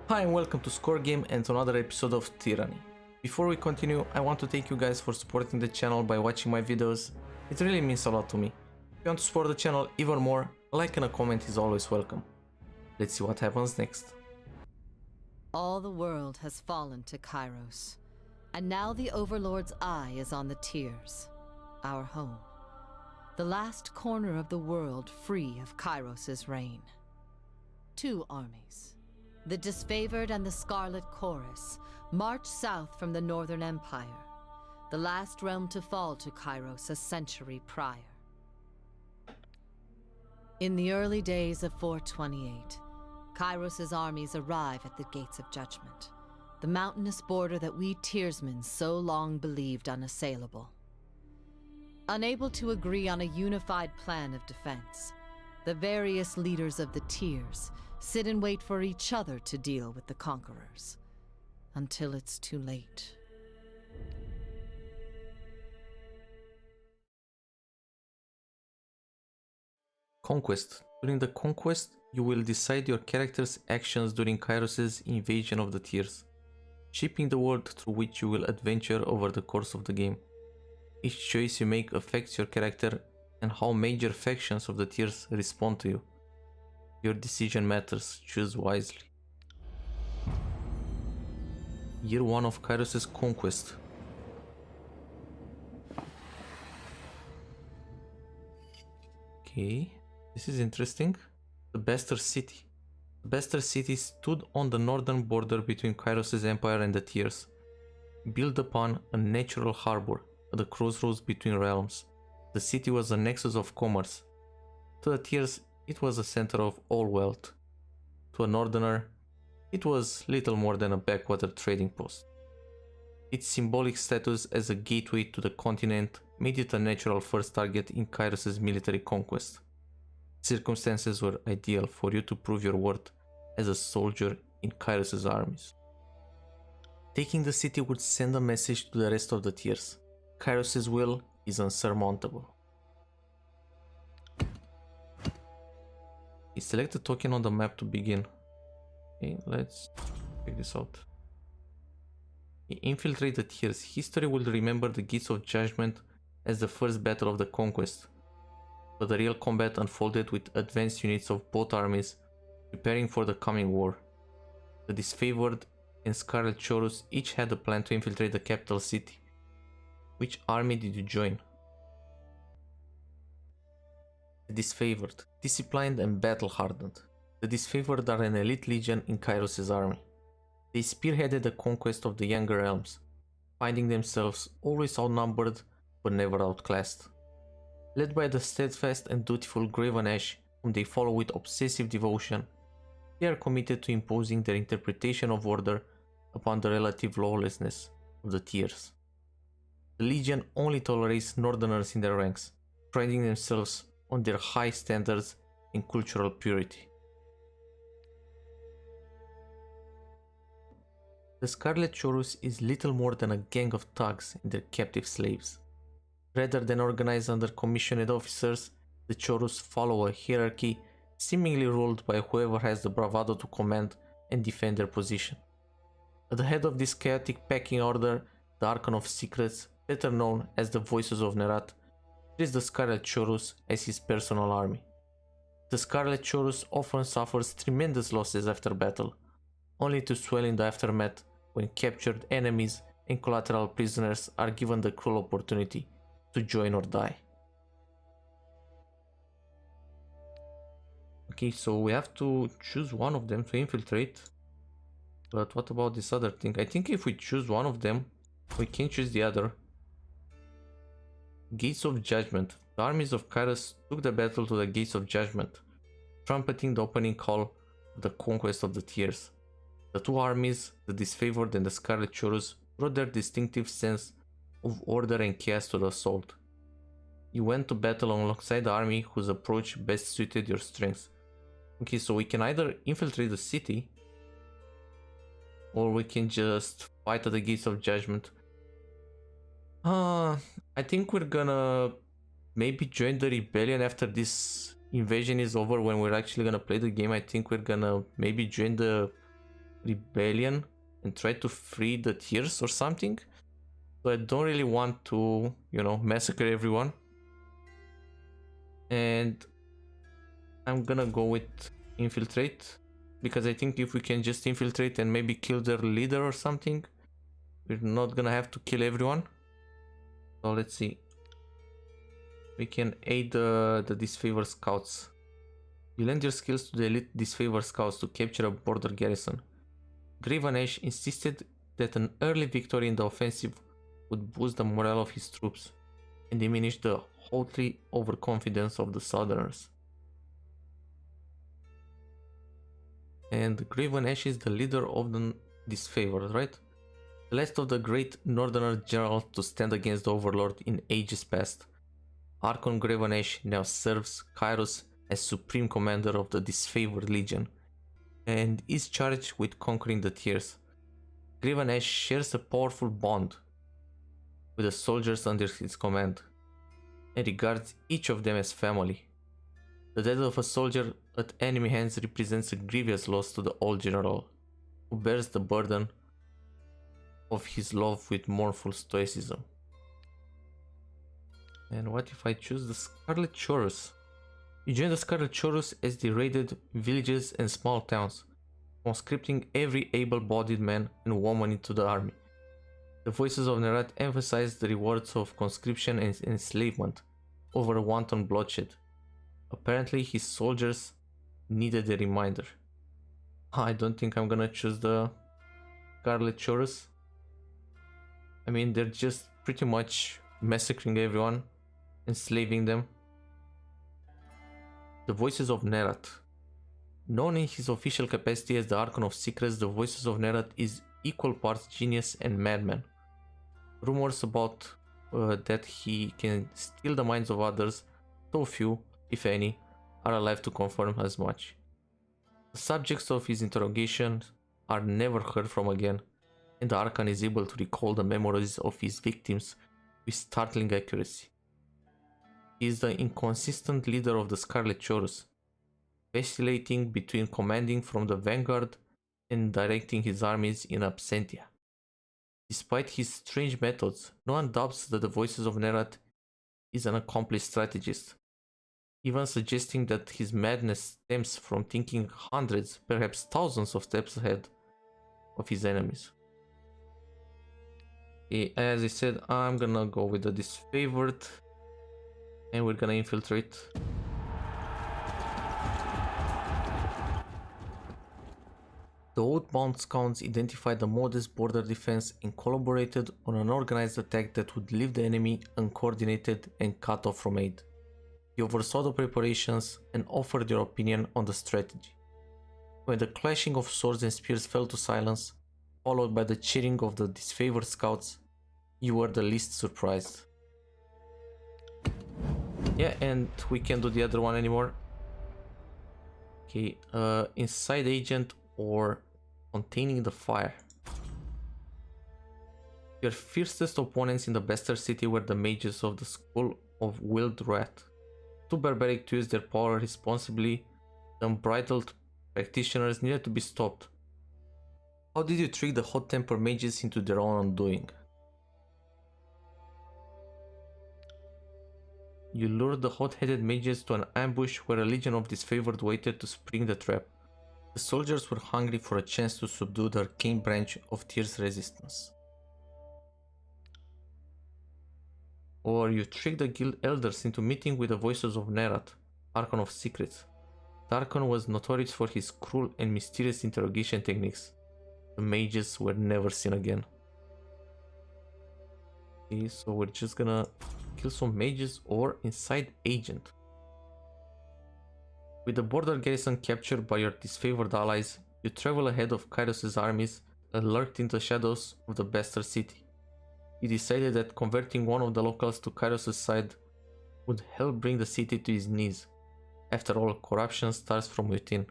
Hi and welcome to Score Game and to another episode of Tyranny. Before we continue, I want to thank you guys for supporting the channel by watching my videos. It really means a lot to me. If you want to support the channel even more, a like and a comment is always welcome. Let's see what happens next. All the world has fallen to Kyros, and now the Overlord's eye is on the Tears, our home. The last corner of the world free of Kyros' reign. Two armies, the Disfavored and the Scarlet Chorus, march south from the Northern Empire, the last realm to fall to Kyros a century prior. In the early days of 428, Kyros' armies arrive at the Gates of Judgment, the mountainous border that we Tearsmen so long believed unassailable. Unable to agree on a unified plan of defense, the various leaders of the Tears sit and wait for each other to deal with the conquerors, until it's too late. Conquest. During the Conquest, you will decide your character's actions during Kyros' invasion of the Tears, shaping the world through which you will adventure over the course of the game. Each choice you make affects your character and how major factions of the Tears respond to you. Your decision matters, choose wisely. Year 1 of Kyros' Conquest. Okay, this is interesting. The Bastard City. The Bastard City stood on the northern border between Kyros' empire and the Tears, built upon a natural harbor at the crossroads between realms. The city was a nexus of commerce. To the Tears, it was a center of all wealth. To a northerner, it was little more than a backwater trading post. Its symbolic status as a gateway to the continent made it a natural first target in Kyros' military conquest. Circumstances were ideal for you to prove your worth as a soldier in Kyros' armies. Taking the city would send a message to the rest of the Tears. Kyros' will is unsurmountable. Select a token on the map to begin. Okay, let's check this out. Infiltrate the Tears. History will remember the Gates of Judgment as the first battle of the Conquest, but the real combat unfolded with advanced units of both armies preparing for the coming war. The Disfavored and Scarlet Chorus each had a plan to infiltrate the capital city. Which army did you join? The Disfavored, disciplined and battle-hardened. The Disfavored are an elite legion in Kyros' army. They spearheaded the conquest of the younger realms, finding themselves always outnumbered but never outclassed. Led by the steadfast and dutiful Graven Ashe, whom they follow with obsessive devotion, they are committed to imposing their interpretation of order upon the relative lawlessness of the Tears. The Legion only tolerates northerners in their ranks, priding themselves on their high standards and cultural purity. The Scarlet Chorus is little more than a gang of thugs and their captive slaves. Rather than organized under commissioned officers, the Chorus follow a hierarchy seemingly ruled by whoever has the bravado to command and defend their position. At the head of this chaotic packing order, the Archon of Secrets, better known as the Voices of Nerat, treats the Scarlet Chorus as his personal army. The Scarlet Chorus often suffers tremendous losses after battle, only to swell in the aftermath when captured enemies and collateral prisoners are given the cruel opportunity to join or die. Okay, so we have to choose one of them to infiltrate. But what about this other thing? I think if we choose one of them, we can choose the other. Gates of Judgment. The armies of Kyros took the battle to the Gates of Judgment, trumpeting the opening call of the conquest of the Tears. The two armies, the Disfavored and the Scarlet Chorus, brought their distinctive sense of order and chaos to the assault. You went to battle alongside the army whose approach best suited your strengths. Okay, so we can either infiltrate the city, or we can just fight at the Gates of Judgment. I think we're gonna maybe join the rebellion after this invasion is over. When we're actually gonna play the game, I think we're gonna maybe join the rebellion and try to free the tiers or something. So I don't really want to, you know, massacre everyone. And I'm gonna go with infiltrate, because I think if we can just infiltrate and maybe kill their leader or something, we're not gonna have to kill everyone. So let's see. We can aid the Disfavored scouts. You lend your skills to the elite Disfavored scouts to capture a border garrison. Graven Ashe insisted that an early victory in the offensive would boost the morale of his troops and diminish the haughty overconfidence of the Southerners. And Graven Ashe is the leader of the Disfavored, right? The last of the great Northerner generals to stand against the Overlord in ages past. Archon Graven Ashe now serves Kyros as Supreme Commander of the Disfavored Legion and is charged with conquering the tiers. Graven Ashe shares a powerful bond with the soldiers under his command and regards each of them as family. The death of a soldier at enemy hands represents a grievous loss to the old general, who bears the burden of his love with mournful stoicism. And what if I choose the Scarlet Chorus? You join the Scarlet Chorus as they raided villages and small towns, conscripting every able-bodied man and woman into the army. The voices of Nerat emphasize the rewards of conscription and enslavement over wanton bloodshed. Apparently his soldiers needed a reminder. I don't think I'm gonna choose the Scarlet Chorus. I mean, they're just pretty much massacring everyone, enslaving them. The voices of Nerat. Known in his official capacity as the Archon of Secrets, the voices of Nerat is equal parts genius and madman. Rumors about that he can steal the minds of others, so few, if any, are alive to confirm as much. The subjects of his interrogations are never heard from again, and the Archon is able to recall the memories of his victims with startling accuracy. He is the inconsistent leader of the Scarlet Chorus, vacillating between commanding from the vanguard and directing his armies in absentia. Despite his strange methods, no one doubts that the voices of Nerat is an accomplished strategist, even suggesting that his madness stems from thinking hundreds, perhaps thousands of steps ahead of his enemies. As I said, I'm gonna go with the Disfavored, and we're gonna infiltrate. The Oathbound scouts identified the modest border defense and collaborated on an organized attack that would leave the enemy uncoordinated and cut off from aid. They oversaw the preparations and offered their opinion on the strategy. When the clashing of swords and spears fell to silence, followed by the cheering of the Disfavored scouts, you were the least surprised. Yeah, and we can't do the other one anymore. Okay, inside agent or containing the fire. Your fiercest opponents in the Bastard City were the mages of the School of Wild Rat. Too barbaric to use their power responsibly, the unbridled practitioners needed to be stopped. How did you trick the hot-tempered mages into their own undoing? You lured the hot-headed mages to an ambush where a legion of Disfavored waited to spring the trap. The soldiers were hungry for a chance to subdue the arcane branch of Tyr's resistance. Or you tricked the guild elders into meeting with the voices of Nerat, Archon of Secrets. The Archon was notorious for his cruel and mysterious interrogation techniques. The mages were never seen again. Okay, so we're just gonna kill some mages or inside agent. With the border garrison captured by your Disfavored allies, you travel ahead of Kyros' armies that lurked in the shadows of the Bastard City. You decided that converting one of the locals to Kyros' side would help bring the city to its knees. After all, corruption starts from within.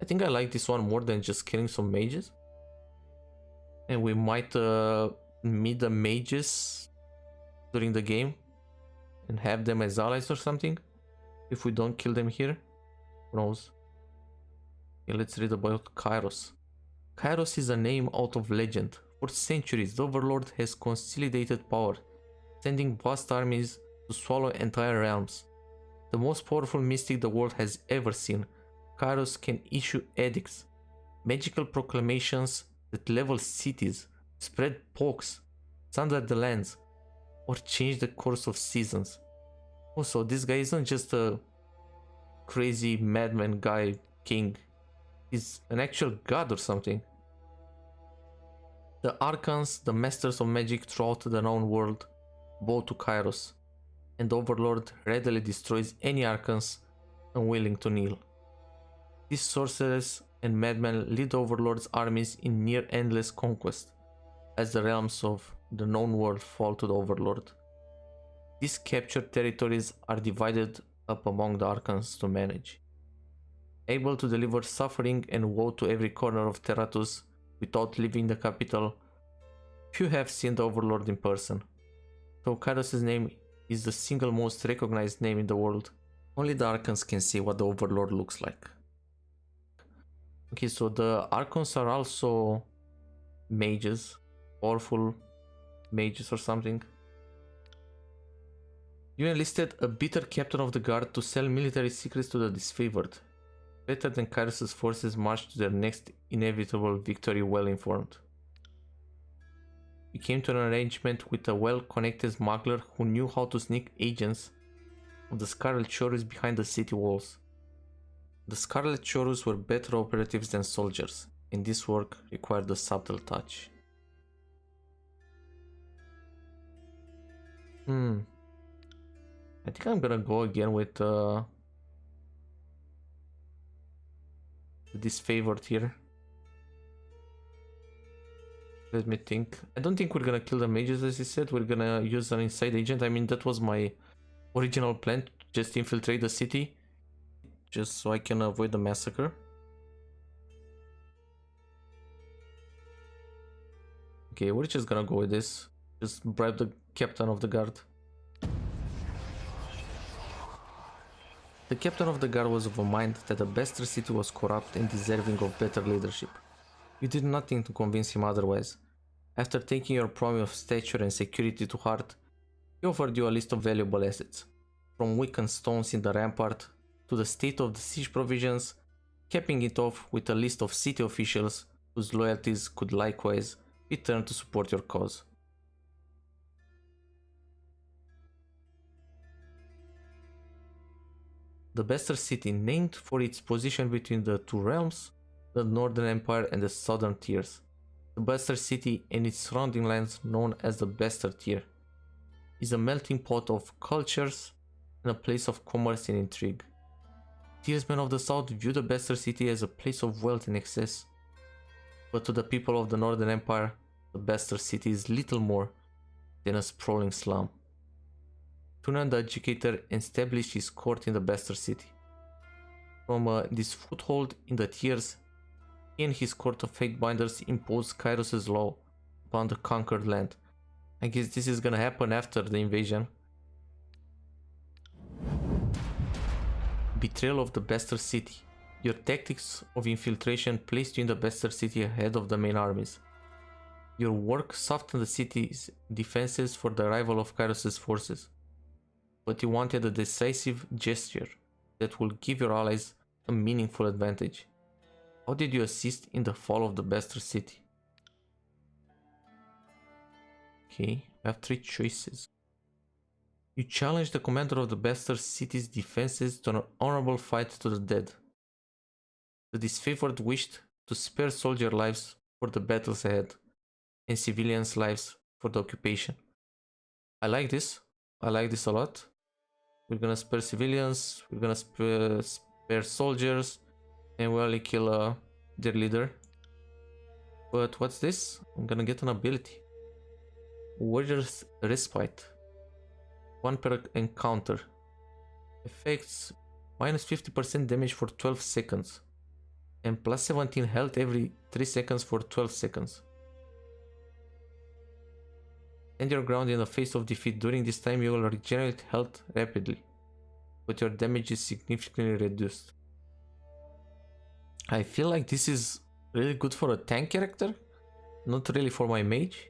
I think I like this one more than just killing some mages. And we might meet the mages during the game and have them as allies or something if we don't kill them here. Who knows? Okay, let's read about Kyros. Kyros is a name out of legend. For centuries, the Overlord has consolidated power, sending vast armies to swallow entire realms. The most powerful mystic the world has ever seen, Kyros can issue edicts, magical proclamations that level cities, spread pokes, sunder the lands, or change the course of seasons. Also, this guy isn't just a crazy madman guy king. He's an actual god or something. The Archons, the masters of magic throughout the known world, bow to Kyros, and the Overlord readily destroys any Archons unwilling to kneel. These sorcerers and madmen lead the Overlord's armies in near endless conquest, as the realms of the known world fall to the Overlord. These captured territories are divided up among the Archons to manage. Able to deliver suffering and woe to every corner of Terratus without leaving the capital, few have seen the Overlord in person. Though Kyros' name is the single most recognized name in the world, only the Archons can see what the Overlord looks like. Okay, so the Archons are also mages, powerful mages or something. You enlisted a bitter captain of the guard to sell military secrets to the Disfavored. Better than Kyros' forces march to their next inevitable victory well informed. You came to an arrangement with a well-connected smuggler who knew how to sneak agents of the Scarlet Chorus behind the city walls. The Scarlet Chorus were better operatives than soldiers, and this work required a subtle touch. I think I'm gonna go again with the Disfavored here. Let me think. I don't think we're gonna kill the mages as I said. We're gonna use an inside agent. I mean, that was my original plan, to just infiltrate the city, just so I can avoid the massacre. Okay, we're just gonna go with this. Just bribe the captain of the guard. The captain of the guard was of a mind that the bastard city was corrupt and deserving of better leadership. You did nothing to convince him otherwise. After taking your promise of stature and security to heart, he offered you a list of valuable assets, from weakened stones in the rampart to the state of the siege provisions, capping it off with a list of city officials whose loyalties could likewise be turned to support your cause. The bastard city, named for its position between the two realms, the Northern Empire and the Southern Tiers. The bastard city and its surrounding lands, known as the Bastard Tier, is a melting pot of cultures and a place of commerce and intrigue. Tiersmen of the South view the bastard city as a place of wealth and excess, but to the people of the Northern Empire, the bastard city is little more than a sprawling slum. Tunon the Educator established his court in the bastard city. From this foothold in the Tiers, he and his court of Fatebinders imposed Kyros' law upon the conquered land. I guess this is gonna happen after the invasion. Betrayal of the bastard city. Your tactics of infiltration placed you in the bastard city ahead of the main armies. Your work softened the city's defenses for the arrival of Kyros' forces, but you wanted a decisive gesture that will give your allies a meaningful advantage. How did you assist in the fall of the bastard city? Okay, we have three choices. You challenged the commander of the bastard city's defenses to an honorable fight to the death. The Disfavored wished to spare soldier lives for the battles ahead, and civilians' lives for the occupation. I like this. I like this a lot. We're gonna spare civilians, we're gonna spare soldiers, and we only kill their leader. But what's this? I'm gonna get an ability. Warrior's Respite. 1 per encounter. Effects minus 50% damage for 12 seconds. And plus 17 health every 3 seconds for 12 seconds. Stand your ground in the face of defeat. During this time you will regenerate health rapidly, but your damage is significantly reduced. I feel like this is Really good for a tank character, not really for my mage.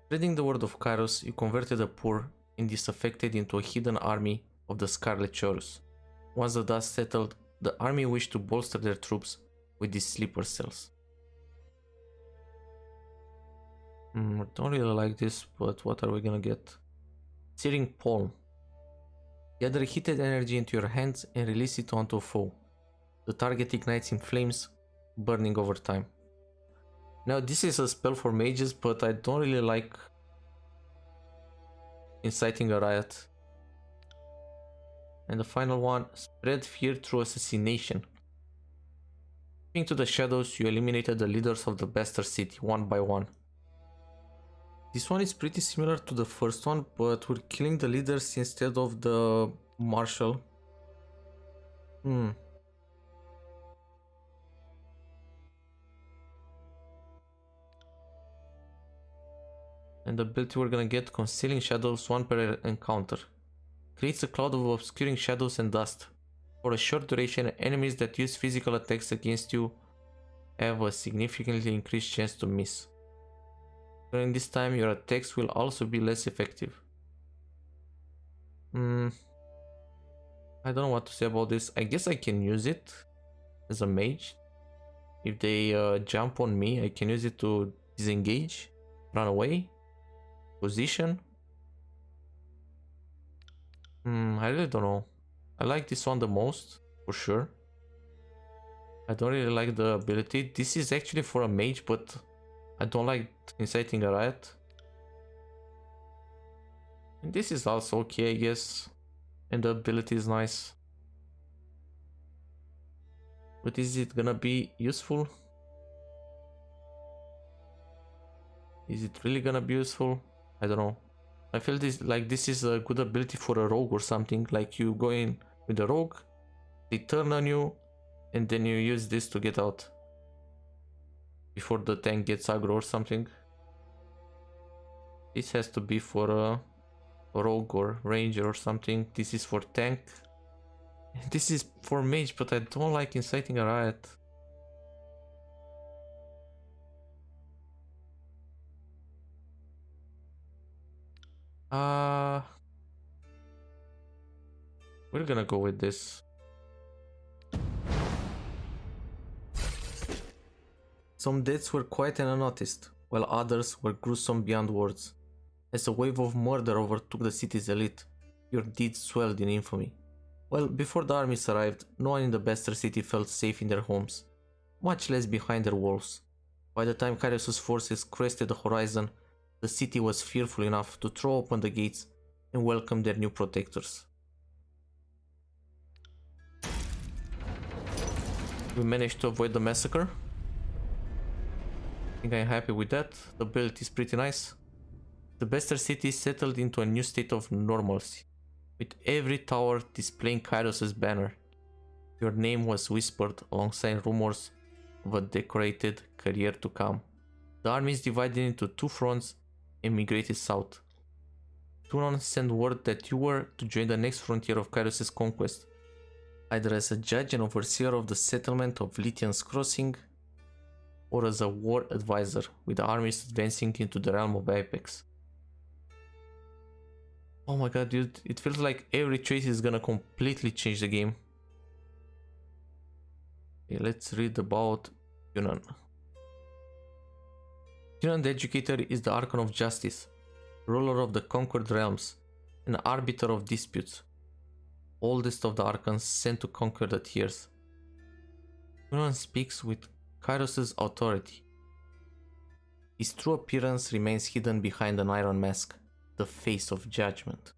Spreading the word of Kyros, you converted the poor and disaffected into a hidden army of the Scarlet Chorus. Once the dust settled, the army wished to bolster their troops with these sleeper cells. I don't really like this, but what are we gonna get? Searing Palm. Gather heated energy into your hands and release it onto a foe. The target ignites in flames, burning over time. Now this is a spell for mages, but I don't really like inciting a riot. And the final one, spread fear through assassination. Into the shadows, you eliminated the leaders of the Bastard City one by one. This one is pretty similar to the first one, but we're killing the leaders instead of the marshal. And the ability we're gonna get, Concealing Shadows, 1 per encounter. Creates a cloud of obscuring shadows and dust. For a short duration, enemies that use physical attacks against you have a significantly increased chance to miss. During this time, your attacks will also be less effective. I don't know what to say about this. I guess I can use it as a mage. If they jump on me, I can use it to disengage, run away, position. I really don't know. I like this one the most, for sure. I don't really like the ability. This is actually for a mage, but I don't like inciting a riot. And this is also okay, I guess. And the ability is nice. But is it gonna be useful? Is it really gonna be useful? I don't know. I feel this is a good ability for a rogue or something. Like you go in with a rogue, they turn on you, and then you use this to get out before the tank gets aggro or something. This has to be for a rogue or ranger or something. This is for tank. This is for mage, but I don't like inciting a riot. We're gonna go with this. Some deaths were quiet and unnoticed, while others were gruesome beyond words. As a wave of murder overtook the city's elite, your deeds swelled in infamy. Well, before the armies arrived, no one in the Bastard City felt safe in their homes, much less behind their walls. By the time Kyros' forces crested the horizon, the city was fearful enough to throw open the gates and welcome their new protectors. We managed to avoid the massacre. I think I'm happy with that. The build is pretty nice. The Bastard City settled into a new state of normalcy, with every tower displaying Kyros' banner. Your name was whispered alongside rumors of a decorated career to come. The armies divided into two fronts and migrated south. Tunon sent word that you were to join the next frontier of Kyros' conquest, either as a judge and overseer of the settlement of Lytian's Crossing, or as a war advisor, with the armies advancing into the realm of Apex. Oh my god, dude, it feels like every trait is gonna completely change the game. Okay, let's read about Tunon. Tunon the Educator is the Archon of Justice, ruler of the conquered realms, and arbiter of disputes, oldest of the Archons sent to conquer the tiers. Tunon speaks with Kyros' authority. His true appearance remains hidden behind an iron mask, the face of judgment.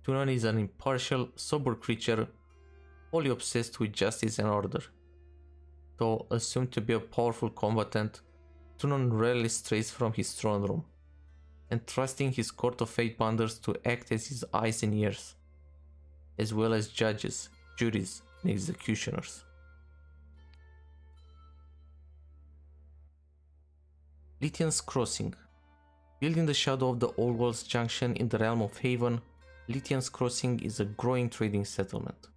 Tunon is an impartial, sober creature, wholly obsessed with justice and order. Though assumed to be a powerful combatant, Tunon rarely strays from his throne room, entrusting his court of Fatebinders to act as his eyes and ears, as well as judges, juries, and executioners. Lytian's Crossing. Built in the shadow of the Old World's junction in the realm of Haven, Lytian's Crossing is a growing trading settlement.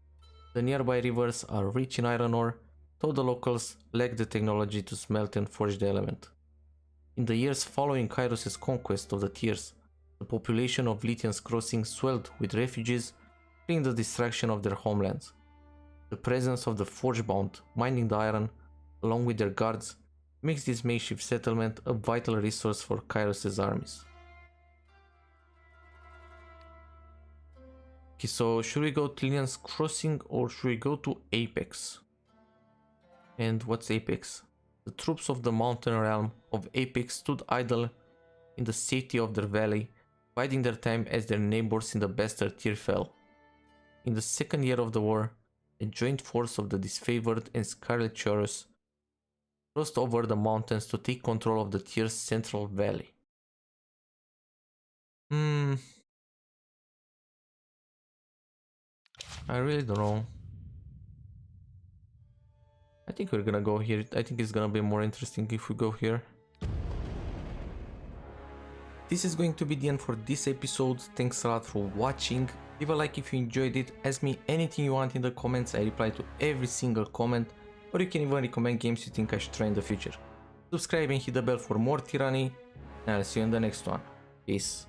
The nearby rivers are rich in iron ore, though the locals lack the technology to smelt and forge the element. In the years following Kyros' conquest of the Tiers, the population of Lythian's crossing swelled with refugees fleeing the destruction of their homelands. The presence of the forge-bound mining the iron, along with their guards, makes this makeshift settlement a vital resource for Kyros' armies. Okay, so should we go to Lythian's crossing or should we go to Apex? And what's Apex? The troops of the mountain realm of Apex stood idle in the safety of their valley, biding their time as their neighbors in the bastard tier fell. In the second year of the war, a joint force of the Disfavored and Scarlet Kyros crossed over the mountains to take control of the tier's central valley. I really don't know. I think we're gonna go here. I think it's gonna be more interesting if we go here. This is going to be the end for this episode. Thanks a lot for watching. Leave a like if you enjoyed it. Ask me anything you want in the comments. I reply to every single comment. Or you can even recommend games you think I should try in the future. Subscribe and hit the bell for more Tyranny. And I'll see you in the next one. Peace.